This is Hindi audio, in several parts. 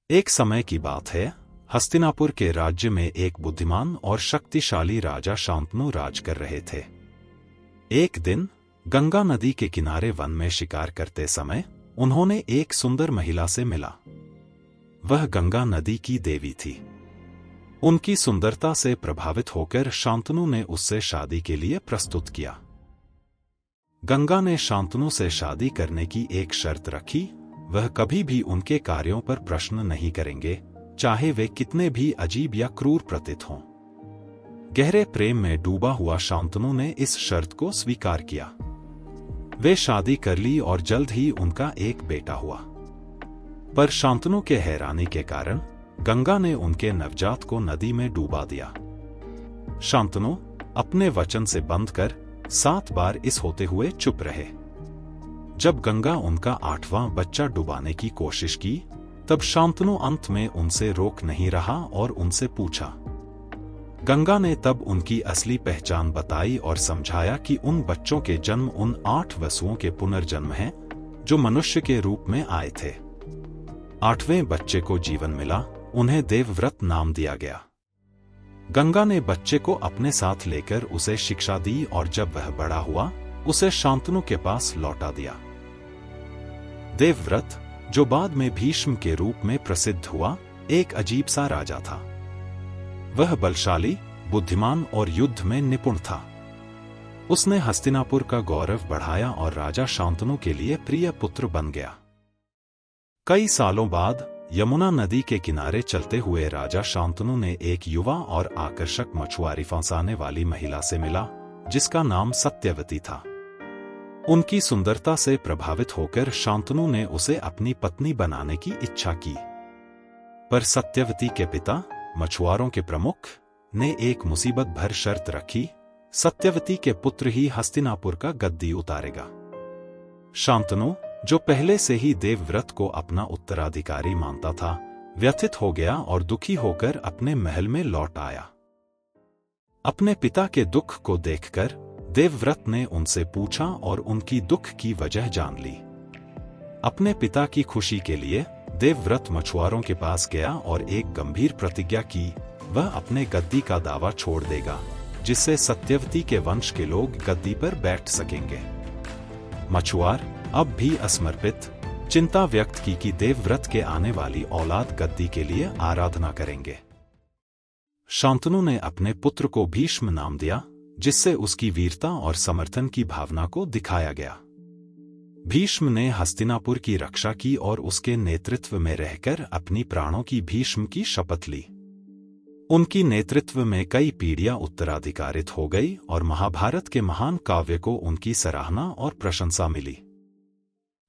एक समय की बात है, हस्तिनापुर के राज्य में एक बुद्धिमान और शक्तिशाली राजा शांतनु राज कर रहे थे। एक दिन गंगा नदी के किनारे वन में शिकार करते समय उन्होंने एक सुंदर महिला से मिला। वह गंगा नदी की देवी थी। उनकी सुंदरता से प्रभावित होकर शांतनु ने उससे शादी के लिए प्रस्तुत किया। गंगा ने शांतनु से शादी करने की एक शर्त रखी, वह कभी भी उनके कार्यों पर प्रश्न नहीं करेंगे, चाहे वे कितने भी अजीब या क्रूर प्रतीत हों। गहरे प्रेम में डूबा हुआ शांतनु ने इस शर्त को स्वीकार किया। वे शादी कर ली और जल्द ही उनका एक बेटा हुआ। पर शांतनु के हैरानी के कारण गंगा ने उनके नवजात को नदी में डूबा दिया। शांतनु अपने वचन से बंध कर 7 बार इस होते हुए चुप रहे। जब गंगा उनका 8वां बच्चा डुबाने की कोशिश की, तब शांतनु अंत में उनसे रोक नहीं रहा और उनसे पूछा। गंगा ने तब उनकी असली पहचान बताई और समझाया कि उन बच्चों के जन्म उन 8 वसुओं के पुनर्जन्म हैं जो मनुष्य के रूप में आए थे। 8वें बच्चे को जीवन मिला, उन्हें देवव्रत नाम दिया गया। गंगा ने बच्चे को अपने साथ लेकर उसे शिक्षा दी और जब वह बड़ा हुआ, उसे शांतनु के पास लौटा दिया। देवव्रत, जो बाद में भीष्म के रूप में प्रसिद्ध हुआ, एक अजीब सा राजा था। वह बलशाली, बुद्धिमान और युद्ध में निपुण था। उसने हस्तिनापुर का गौरव बढ़ाया और राजा शांतनु के लिए प्रिय पुत्र बन गया। कई सालों बाद यमुना नदी के किनारे चलते हुए राजा शांतनु ने एक युवा और आकर्षक मछुआरी फंसाने वाली महिला से मिला, जिसका नाम सत्यवती था। उनकी सुंदरता से प्रभावित होकर शांतनु ने उसे अपनी पत्नी बनाने की इच्छा की। पर सत्यवती के पिता, मछुआरों के प्रमुख, ने एक मुसीबत भर शर्त रखी। सत्यवती के पुत्र ही हस्तिनापुर का गद्दी उतारेगा। शांतनु, जो पहले से ही देवव्रत को अपना उत्तराधिकारी मानता था, व्यथित हो गया और दुखी होकर अपने महल में लौट आया। अपने पिता के दुख को देखकर देवव्रत ने उनसे पूछा और उनकी दुख की वजह जान ली। अपने पिता की खुशी के लिए देवव्रत मछुआरों के पास गया और एक गंभीर प्रतिज्ञा की, वह अपने गद्दी का दावा छोड़ देगा, जिससे सत्यवती के वंश के लोग गद्दी पर बैठ सकेंगे। मछुआर अब भी असमर्पित चिंता व्यक्त की कि देवव्रत के आने वाली औलाद गद्दी के लिए आराधना करेंगे। शांतनु ने अपने पुत्र को भीष्म नाम दिया, जिससे उसकी वीरता और समर्थन की भावना को दिखाया गया। भीष्म ने हस्तिनापुर की रक्षा की और उसके नेतृत्व में रहकर अपनी प्राणों की भीष्म की शपथ ली। उनकी नेतृत्व में कई पीढ़ियां उत्तराधिकारित हो गई और महाभारत के महान काव्य को उनकी सराहना और प्रशंसा मिली।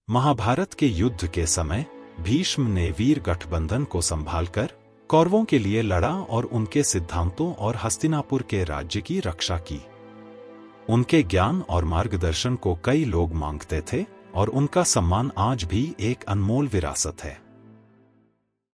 महाभारत के युद्ध के समय भीष्म ने वीर गठबंधन को संभालकर कौरवों के लिए लड़ा और उनके सिद्धांतों और हस्तिनापुर के राज्य की रक्षा की। उनके ज्ञान और मार्गदर्शन को कई लोग मांगते थे और उनका सम्मान आज भी एक अनमोल विरासत है।